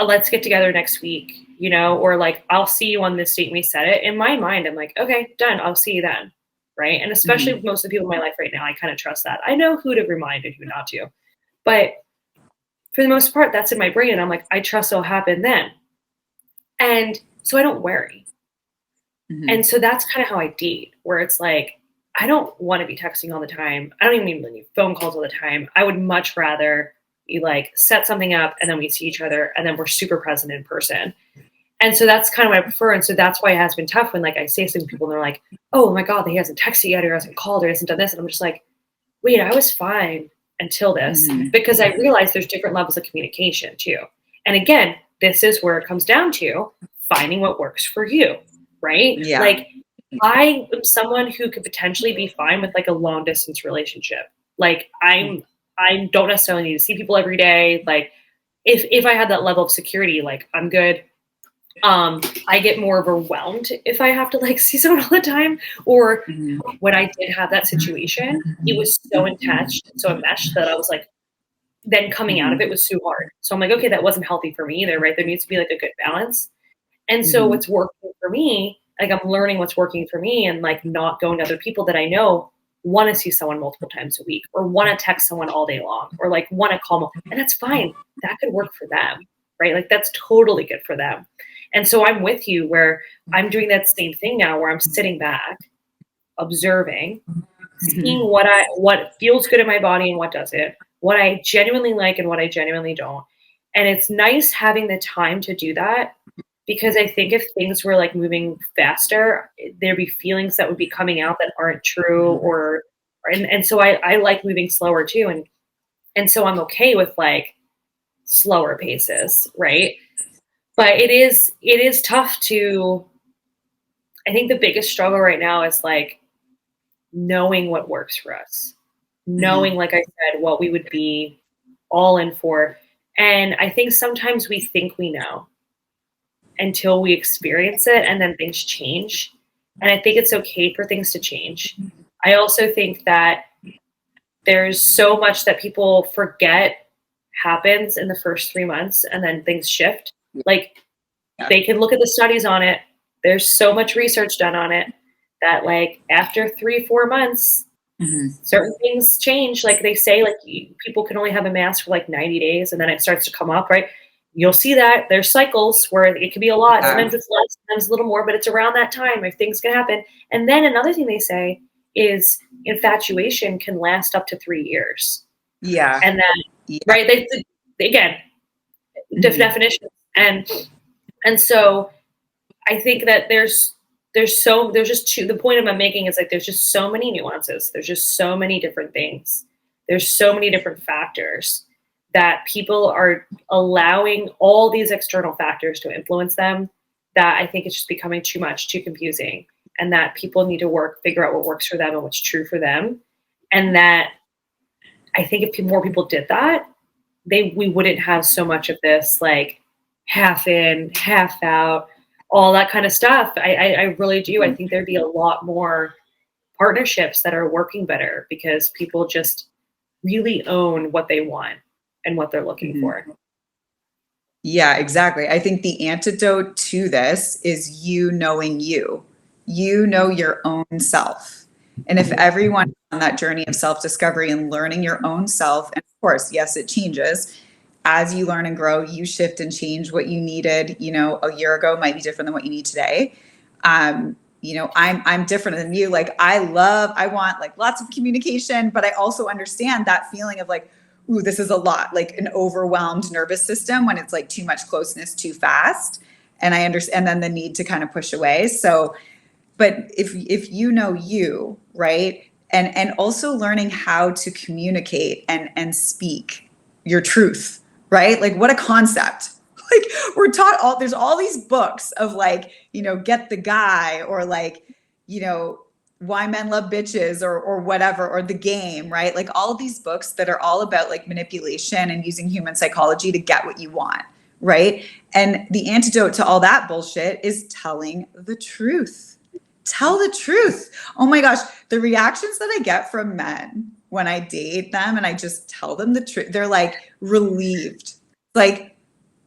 Speaker 1: let's get together next week, you know, or like, I'll see you on this date and we set it. In my mind, I'm like, okay, done. I'll see you then. Right. And especially with most of the people in my life right now, I kind of trust that. I know who to remind and who not to. But for the most part, that's in my brain. And I'm like, I trust it'll happen then. And so I don't worry. And so that's kind of how I date, where it's like, I don't want to be texting all the time. I don't even need phone calls all the time. I would much rather you like set something up and then we see each other and then we're super present in person. And so that's kind of what I prefer. And so that's why it has been tough when like I say something to people and they're like, oh my God, he hasn't texted yet or hasn't called or hasn't done this. And I'm just like, wait, I was fine until this, because I realized there's different levels of communication too. And again, this is where it comes down to finding what works for you, right?
Speaker 2: Yeah.
Speaker 1: Like I am someone who could potentially be fine with like a long distance relationship. Like I don't necessarily need to see people every day. Like if I had that level of security, like I'm good. I get more overwhelmed if I have to like see someone all the time. Or when I did have that situation, it was so intense, so enmeshed that I was like, then coming out of it was so hard. So I'm like, okay, that wasn't healthy for me either, right? There needs to be like a good balance. And so what's working for me, like I'm learning what's working for me and like not going to other people that I know want to see someone multiple times a week or want to text someone all day long or like want to call them. And that's fine. That could work for them, right? Like that's totally good for them. And so I'm with you where I'm doing that same thing now where I'm sitting back, observing, seeing what feels good in my body and what doesn't, what I genuinely like and what I genuinely don't. And it's nice having the time to do that, because I think if things were like moving faster, there'd be feelings that would be coming out that aren't true and so I like moving slower too. And so I'm okay with like slower paces, right? But it is tough to, I think the biggest struggle right now is like knowing what works for us, knowing, like I said, what we would be all in for. And I think sometimes we think we know until we experience it and then things change. And I think it's okay for things to change. I also think that there's so much that people forget happens in the first 3 months and then things shift. Like they can look at the studies on it. There's so much research done on it that like after 3-4 months, certain things change. Like they say, like people can only have a mask for like 90 days and then it starts to come up, right? You'll see that there's cycles where it can be a lot. Sometimes it's less, sometimes a little more, but it's around that time if things can happen. And then another thing they say is infatuation can last up to 3 years.
Speaker 2: Yeah.
Speaker 1: And then, right, they again, definitions. And so I think that there's just the point I'm making is like, there's just so many nuances. There's just so many different things. There's so many different factors that people are allowing all these external factors to influence them, that I think it's just becoming too much, too confusing, and that people need to figure out what works for them and what's true for them. And that I think if more people did that, we wouldn't have so much of this like half in, half out, all that kind of stuff. I really do. I think there'd be a lot more partnerships that are working better because people just really own what they want and what they're looking for.
Speaker 2: Yeah, exactly. I think the antidote to this is you knowing you. You know your own self. And if everyone on that journey of self-discovery and learning your own self, and of course, yes, it changes. As you learn and grow, you shift and change. What you needed, a year ago might be different than what you need today. I'm different than you. Like I want like lots of communication, but I also understand that feeling of like, ooh, this is a lot, like an overwhelmed nervous system when it's like too much closeness too fast. And I understand, and then the need to kind of push away. So, but if you know you, right, and also learning how to communicate and speak your truth, right? Like what a concept. Like we're taught there's all these books of like, get the guy, or like, why men love bitches, or whatever, or the game, right? Like all of these books that are all about like manipulation and using human psychology to get what you want, right? And the antidote to all that bullshit is telling the truth. Tell the truth. Oh my gosh, the reactions that I get from men when I date them and I just tell them the truth, they're like relieved. Like,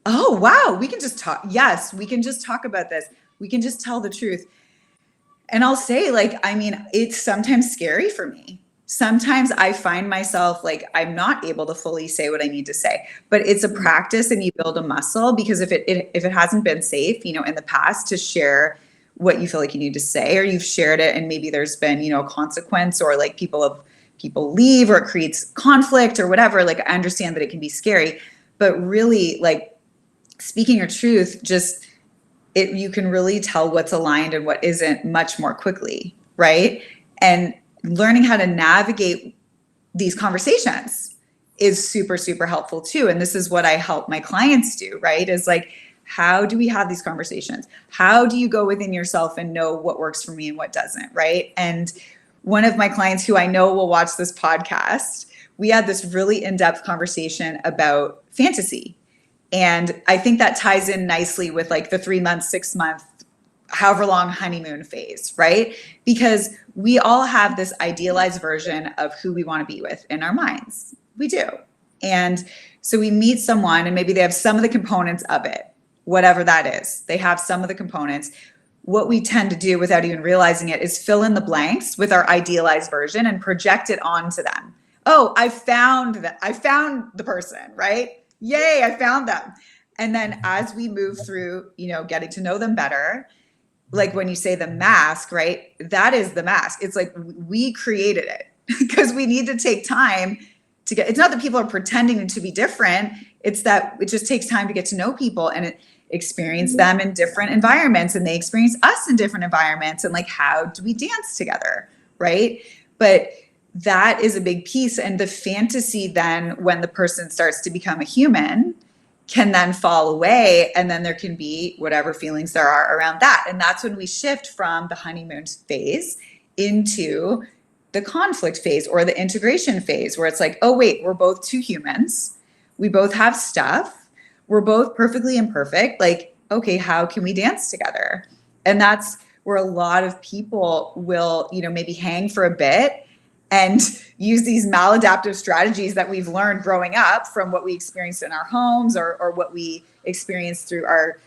Speaker 2: oh wow, we can just talk. Yes, we can just talk about this. We can just tell the truth. And I'll say, like, I mean, it's sometimes scary for me. Sometimes I find myself like I'm not able to fully say what I need to say, but it's a practice and you build a muscle, because if it hasn't been safe, in the past to share what you feel like you need to say, or you've shared it and maybe there's been, a consequence, or like people leave, or it creates conflict or whatever. Like I understand that it can be scary, but really like speaking your truth, just you can really tell what's aligned and what isn't much more quickly, right? And learning how to navigate these conversations is super, super helpful too. And this is what I help my clients do, right? Is like, how do we have these conversations? How do you go within yourself and know what works for me and what doesn't, right? And one of my clients who I know will watch this podcast, we had this really in-depth conversation about fantasy. And I think that ties in nicely with like the 3 month, 6 month, however long honeymoon phase, right? Because we all have this idealized version of who we want to be with in our minds. We do. And so we meet someone and maybe they have some of the components of it, whatever that is. They have some of the components. What we tend to do without even realizing it is fill in the blanks with our idealized version and project it onto them. Oh, I found the person, right? Yay, I found them. And then as we move through, getting to know them better, like when you say the mask, right? That is the mask. It's like we created it because we need to take time to it's not that people are pretending to be different. It's that it just takes time to get to know people and experience them in different environments, and they experience us in different environments. And like, how do we dance together? Right. But that is a big piece. And the fantasy then, when the person starts to become a human, can then fall away. And then there can be whatever feelings there are around that. And that's when we shift from the honeymoon phase into the conflict phase or the integration phase, where it's like, oh, wait, we're both two humans. We both have stuff. We're both perfectly imperfect. Like, okay, how can we dance together? And that's where a lot of people will, maybe hang for a bit and use these maladaptive strategies that we've learned growing up from what we experienced in our homes or what we experienced through our,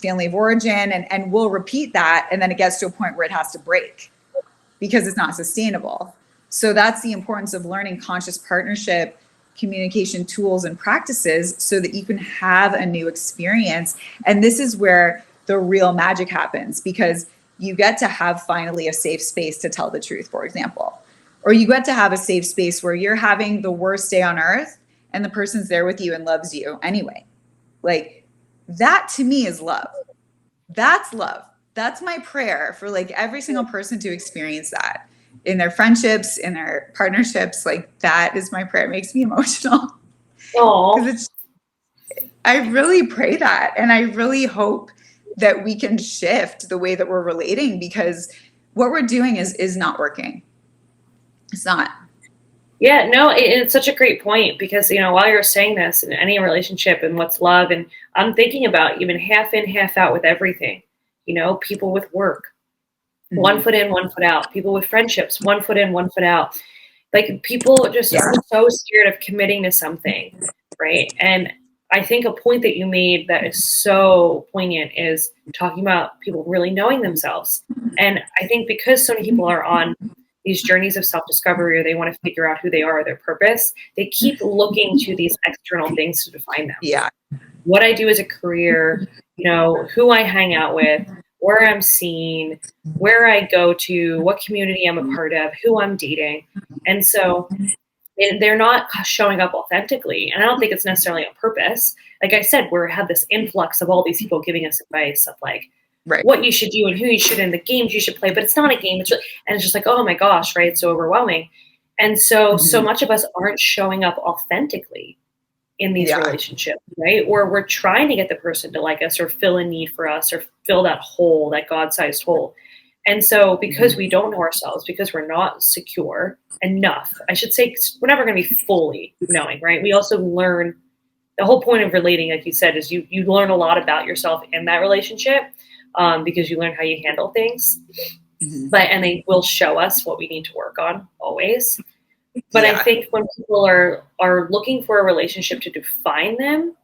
Speaker 2: family of origin. And we'll repeat that. And then it gets to a point where it has to break because it's not sustainable. So that's the importance of learning conscious partnership, communication tools and practices so that you can have a new experience. And this is where the real magic happens, because you get to have finally a safe space to tell the truth, for example. Or you get to have a safe space where you're having the worst day on earth and the person's there with you and loves you anyway. Like that to me is love. That's love. That's my prayer for like every single person to experience that in their friendships, in their partnerships. Like that is my prayer. It makes me emotional.
Speaker 1: Oh,
Speaker 2: I really pray that. And I really hope that we can shift the way that we're relating, because what we're doing is not working. It's not.
Speaker 1: Yeah, no, it's such a great point because, while you're saying this in any relationship and what's love, and I'm thinking about even half in, half out with everything, people with work, one
Speaker 2: Mhm.
Speaker 1: foot in, one foot out, people with friendships, one foot in, one foot out. Like people just
Speaker 2: Yeah.
Speaker 1: are so scared of committing to something, right? And I think a point that you made that is so poignant is talking about people really knowing themselves. And I think because so many people are on these journeys of self-discovery, or they want to figure out who they are, their purpose, they keep looking to these external things to define them.
Speaker 2: Yeah.
Speaker 1: What I do as a career, who I hang out with, where I'm seen, where I go to, what community I'm a part of, who I'm dating. And so they're not showing up authentically. And I don't think it's necessarily on purpose. Like I said, we have this influx of all these people giving us advice of like
Speaker 2: Right.
Speaker 1: what you should do and who you should, and the games you should play, but it's not a game. And it's just like, oh my gosh, right? It's so overwhelming. And so
Speaker 2: Mhm.
Speaker 1: much of us aren't showing up authentically in these
Speaker 2: Yeah.
Speaker 1: relationships, right? Or we're trying to get the person to like us or fill a need for us or fill that hole, that God-sized hole. And so because
Speaker 2: Mhm.
Speaker 1: we don't know ourselves, because we're not secure enough, I should say, 'cause we're never going to be fully knowing, right? We also learn the whole point of relating, like you said, is you learn a lot about yourself in that relationship, because you learn how you handle things.
Speaker 2: Mhm.
Speaker 1: And they will show us what we need to work on always. But I
Speaker 2: Yeah.
Speaker 1: think when people are looking for a relationship to define them,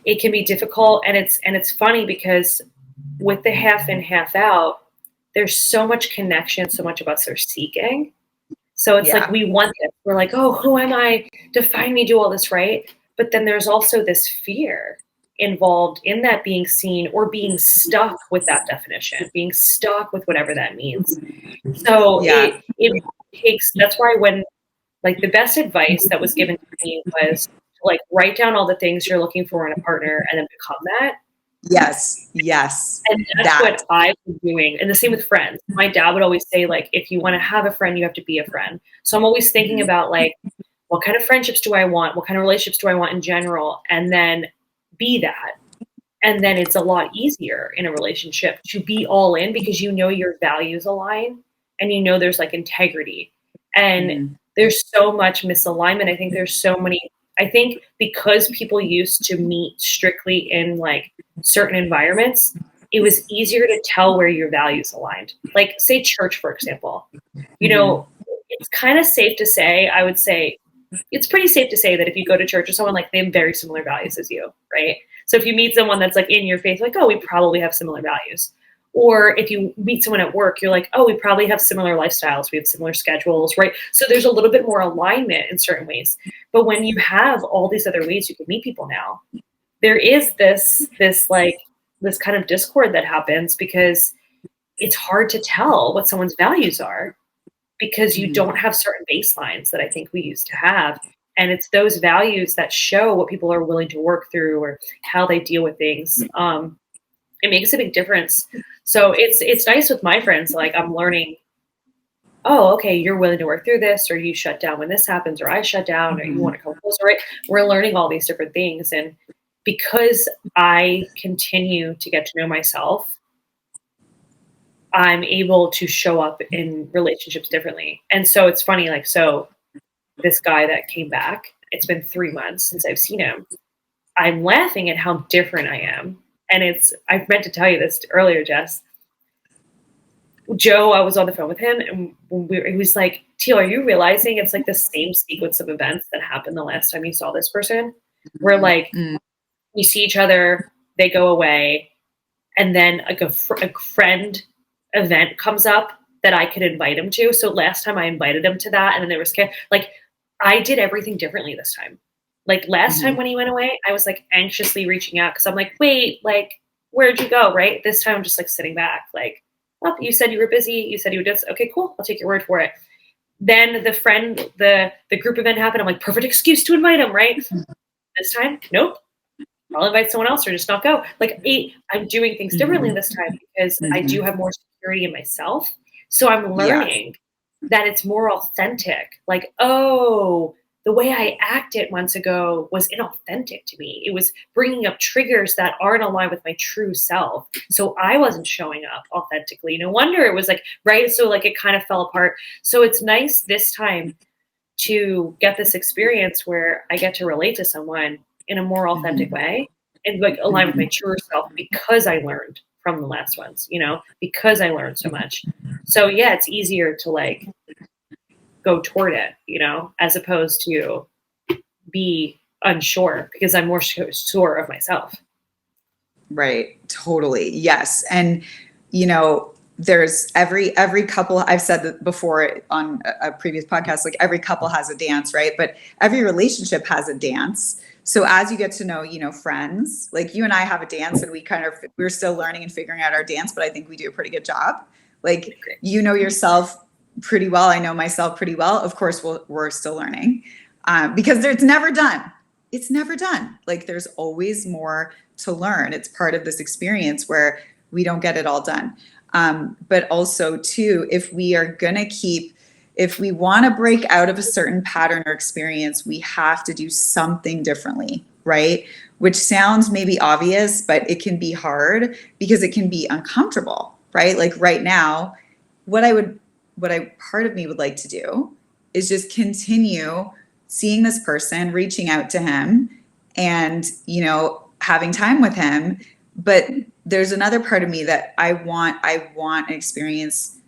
Speaker 1: it can be difficult, and it's funny because with the half in, half out, there's so much connection, so much of us are seeking. So it's like
Speaker 2: Yeah.
Speaker 1: we want it. We're like, oh, who am I? Define me, do all this, right? But then there's also this fear involved in that being seen or being stuck with that definition, being stuck with whatever that means. So
Speaker 2: Yeah.
Speaker 1: it takes, that's why when, like, the best advice that was given to me was to, like, write down all the things you're looking for in a partner and then become that.
Speaker 2: Yes. Yes.
Speaker 1: And that's
Speaker 2: That.
Speaker 1: what I've been doing. And the same with friends. My dad would always say, like, if you want to have a friend, you have to be a friend. So I'm always thinking
Speaker 2: Mhm.
Speaker 1: about, like, what kind of friendships do I want? What kind of relationships do I want in general? And then be that. And then it's a lot easier in a relationship to be all in because your values align and there's like integrity. And
Speaker 2: Mhm.
Speaker 1: there's so much misalignment. I think because people used to meet strictly in like certain environments, it was easier to tell where your values aligned. Like, say, church, for example. You
Speaker 2: Mhm.
Speaker 1: know, it's kind of safe to say, I would say, it's pretty safe to say that if you go to church with someone, like, they have very similar values as you, right? So if you meet someone that's like in your faith, like, oh, we probably have similar values. Or if you meet someone at work, you're like, oh, we probably have similar lifestyles. We have similar schedules, right? So there's a little bit more alignment in certain ways. But when you have all these other ways you can meet people now, there is this kind of discord that happens because it's hard to tell what someone's values are because you
Speaker 2: Mhm.
Speaker 1: don't have certain baselines that I think we used to have. And it's those values that show what people are willing to work through or how they deal with things. It makes a big difference. So it's nice with my friends. Like, I'm learning, oh, okay, you're willing to work through this, or you shut down when this happens, or I shut down, or you
Speaker 2: Mhm.
Speaker 1: want to come closer, right? We're learning all these different things. And because I continue to get to know myself, I'm able to show up in relationships differently. And so it's funny, like, so this guy that came back, it's been 3 months since I've seen him. I'm laughing at how different I am. And I meant to tell you this earlier, Jess. Joe, I was on the phone with him, and he was like, Teal, are you realizing it's like the same sequence of events that happened the last time you saw this person? Where, like,
Speaker 2: Mhm.
Speaker 1: we see each other, they go away, and then like a friend event comes up that I could invite him to. So last time I invited him to that, and then there was like, I did everything differently this time. Like, last time
Speaker 2: Mhm.
Speaker 1: when he went away, I was like anxiously reaching out because I'm like, wait, like, where'd you go? Right? This time I'm just like sitting back, like, well, you said you were busy. You said you would just, okay, cool. I'll take your word for it. Then the group event happened. I'm like, perfect excuse to invite him, right? This time, nope. I'll invite someone else or just not go. Like, I'm doing things differently
Speaker 2: Mhm.
Speaker 1: this time because I do
Speaker 2: Mhm.
Speaker 1: have more security in myself. So I'm
Speaker 2: Yeah.
Speaker 1: learning that it's more authentic. Like, oh, the way I acted months ago was inauthentic to me. It was bringing up triggers that aren't aligned with my true self. So I wasn't showing up authentically. No wonder it was like, right? So, like, it kind of fell apart. So it's nice this time to get this experience where I get to relate to someone in a more authentic way and like align with my truer self because I learned from the last ones, because I learned so much. So yeah, it's easier to like go toward it, as opposed to be unsure because I'm more sure of myself.
Speaker 2: Right. Totally. Yes. And, there's every couple, I've said that before on a previous podcast, like every couple has a dance, right? But every relationship has a dance. So as you get to know, friends, like you and I have a dance and we're still learning and figuring out our dance, but I think we do a pretty good job. Like, you know yourself pretty well. I know myself pretty well. Of course, we're still learning because it's never done. It's never done. Like there's always more to learn. It's part of this experience where we don't get it all done. But also too, if we want to break out of a certain pattern or experience, we have to do something differently, right? Which sounds maybe obvious, but it can be hard because it can be uncomfortable, right? Like right now, part of me would like to do is just continue seeing this person, reaching out to him and, having time with him. But there's another part of me that I want an experience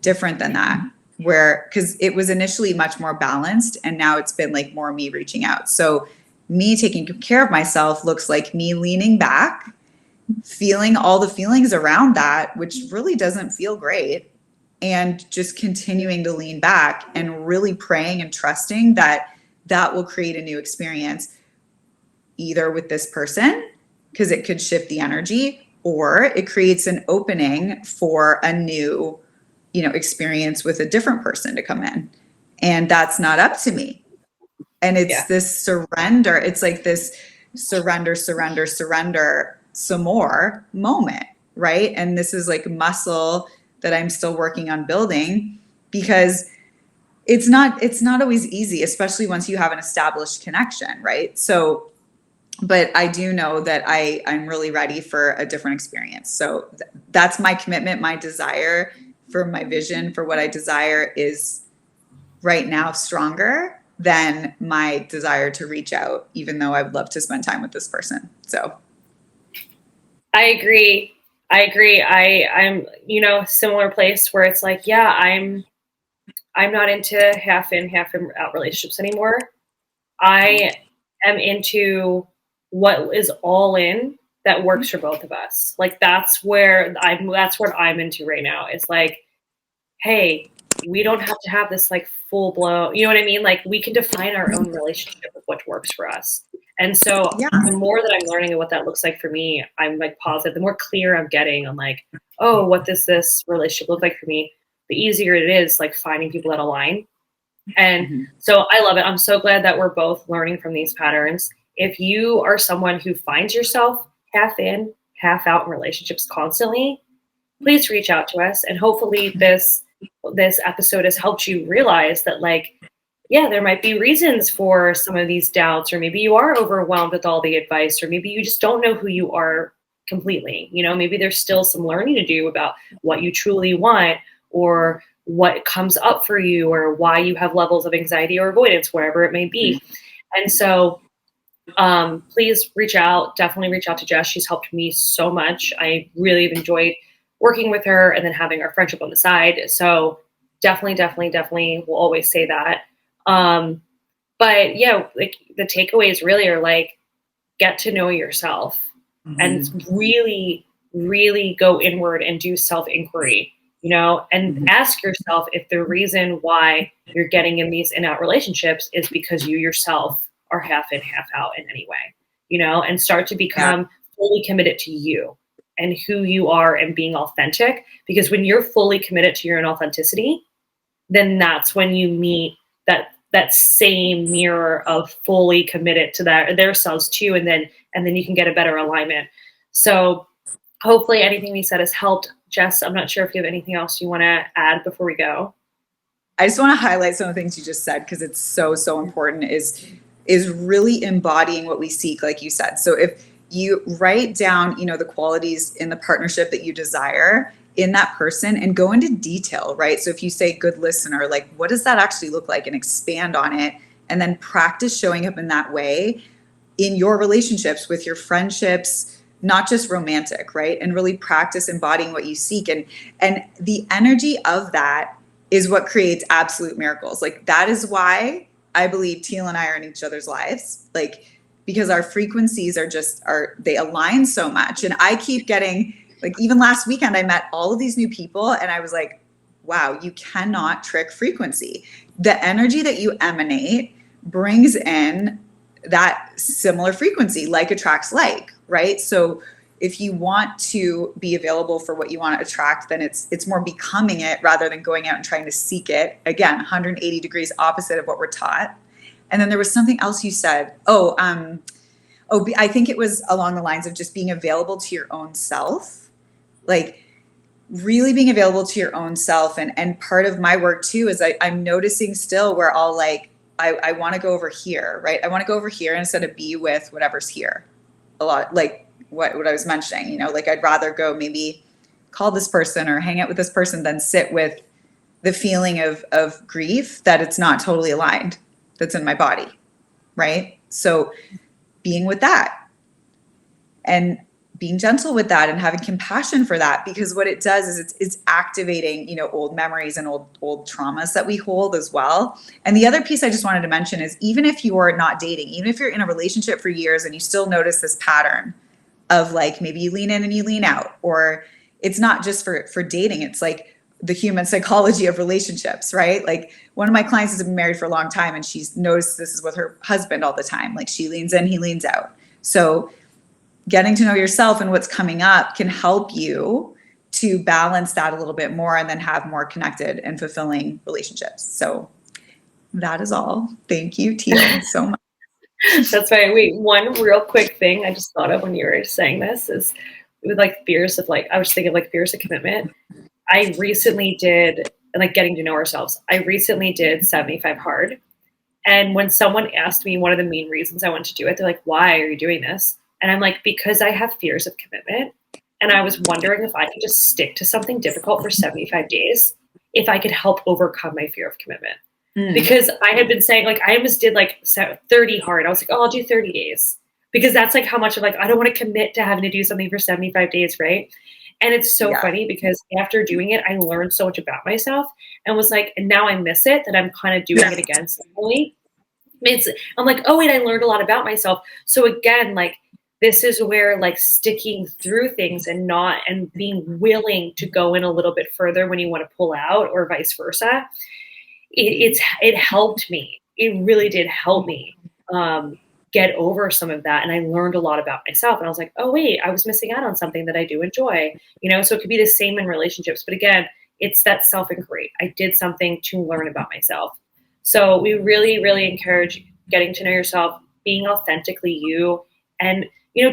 Speaker 2: different than that, because it was initially much more balanced and now it's been like more me reaching out. So me taking care of myself looks like me leaning back, feeling all the feelings around that, which really doesn't feel great, and just continuing to lean back and really praying and trusting that will create a new experience, either with this person, because it could shift the energy, or it creates an opening for a new, experience with a different person to come in. And that's not up to me. And it's this surrender. It's like this surrender, some more moment, right? And this is like muscle that I'm still working on building, because it's not always easy, especially once you have an established connection, right? So, but I do know that I'm really ready for a different experience. So that's my commitment, my desire for my vision for what I desire is right now stronger than my desire to reach out, even though I would love to spend time with this person. So
Speaker 1: I agree. I'm, similar place where it's like, yeah, I'm not into half in, half out relationships anymore. I am into what is all in that works for both of us. Like that's what I'm into right now. It's like, hey, we don't have to have this like full blown, you know what I mean? Like we can define our own relationship with what works for us. And so the more that I'm learning what that looks like for me, I'm like positive, the more clear I'm getting on like, oh, what does this relationship look like for me? The easier it is like finding people that align. And so I love it. I'm so glad that we're both learning from these patterns. If you are someone who finds yourself half in, half out in relationships constantly, please reach out to us. And hopefully this episode has helped you realize that like, yeah, there might be reasons for some of these doubts, or maybe you are overwhelmed with all the advice, or maybe you just don't know who you are completely. Maybe there's still some learning to do about what you truly want, or what comes up for you, or why you have levels of anxiety or avoidance, wherever it may be. And so please reach out, definitely reach out to Jess. She's helped me so much. I really have enjoyed working with her and then having our friendship on the side. So definitely will always say that. But yeah, like the takeaways really are like, get to know yourself and really, really go inward and do self-inquiry, and ask yourself if the reason why you're getting in these in-out relationships is because you yourself are half in, half out in any way, and start to become fully committed to you and who you are and being authentic. Because when you're fully committed to your own authenticity, then that's when you meet that same mirror of fully committed to their selves too. And then you can get a better alignment. So hopefully anything we said has helped. Jess, I'm not sure if you have anything else you want to add before we go.
Speaker 2: I just want to highlight some of the things you just said, because it's so important, is really embodying what we seek, like you said. So if you write down, the qualities in the partnership that you desire, in that person and go into detail, right? So if you say good listener, like what does that actually look like, and expand on it, and then practice showing up in that way in your relationships, with your friendships, not just romantic, right? And really practice embodying what you seek. And the energy of that is what creates absolute miracles. Like that is why I believe Teal and I are in each other's lives. Like, because our frequencies they align so much. And I keep getting, like, even last weekend, I met all of these new people and I was like, wow, you cannot trick frequency. The energy that you emanate brings in that similar frequency, like attracts like, right? So if you want to be available for what you want to attract, then it's more becoming it rather than going out and trying to seek it. Again, 180 degrees opposite of what we're taught. And then there was something else you said. I think it was along the lines of just being available to your own self, like really being available to your own self. And part of my work too is I'm noticing still where I'll like, I want to go over here, right? I want to go over here instead of be with whatever's here. A lot, like what I was mentioning, like I'd rather go maybe call this person or hang out with this person than sit with the feeling of grief that it's not totally aligned, that's in my body, right? So being with that and being gentle with that and having compassion for that, because what it does is it's activating, old memories and old traumas that we hold as well. And the other piece I just wanted to mention is, even if you're not dating, even if you're in a relationship for years and you still notice this pattern of like, maybe you lean in and you lean out, or it's not just for dating, it's like the human psychology of relationships, right? Like one of my clients has been married for a long time and she's noticed this is with her husband all the time. Like she leans in, he leans out. So getting to know yourself and what's coming up can help you to balance that a little bit more and then have more connected and fulfilling relationships. So that is all. Thank you, Teal, so much.
Speaker 1: That's right. Wait, one real quick thing I just thought of when you were saying this is with like fears of like, I was thinking of like fears of commitment. I recently did, and like getting to know ourselves, I recently did 75 hard. And when someone asked me one of the main reasons I wanted to do it, they're like, why are you doing this? And I'm like, because I have fears of commitment. And I was wondering if I could just stick to something difficult for 75 days, if I could help overcome my fear of commitment. Because I had been saying, like, I almost did like 30 hard. I was like, oh, I'll do 30 days. Because that's like how much of like, I don't want to commit to having to do something for 75 days, right? And it's so funny because after doing it, I learned so much about myself and was like, and now I miss it that I'm kind of doing it again slowly. I'm like, oh wait, I learned a lot about myself. So again, like, this is where like sticking through things and being willing to go in a little bit further when you want to pull out, or vice versa. It helped me. It really did help me get over some of that. And I learned a lot about myself. And I was like, oh wait, I was missing out on something that I do enjoy. So it could be the same in relationships. But again, it's that self-inquiry. I did something to learn about myself. So we really, really encourage getting to know yourself, being authentically you, and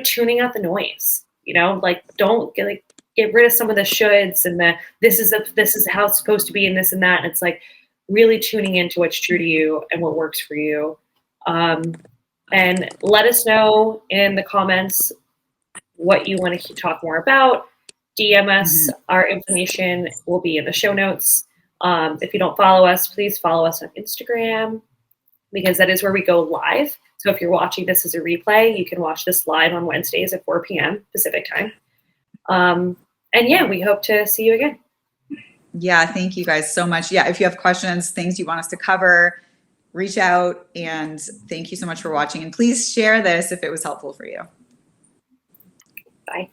Speaker 1: tuning out the noise. Like don't get rid of some of the shoulds and this is how it's supposed to be and this and that. And it's like really tuning into what's true to you and what works for you. And let us know in the comments what you want to talk more about. DM us. Our information will be in the show notes. If you don't follow us, please follow us on Instagram, because that is where we go live. So if you're watching this as a replay, you can watch this live on Wednesdays at 4 p.m. Pacific time. And yeah, we hope to see you again.
Speaker 2: Yeah, thank you guys so much. Yeah, if you have questions, things you want us to cover, reach out. And thank you so much for watching. And please share this if it was helpful for you.
Speaker 1: Bye.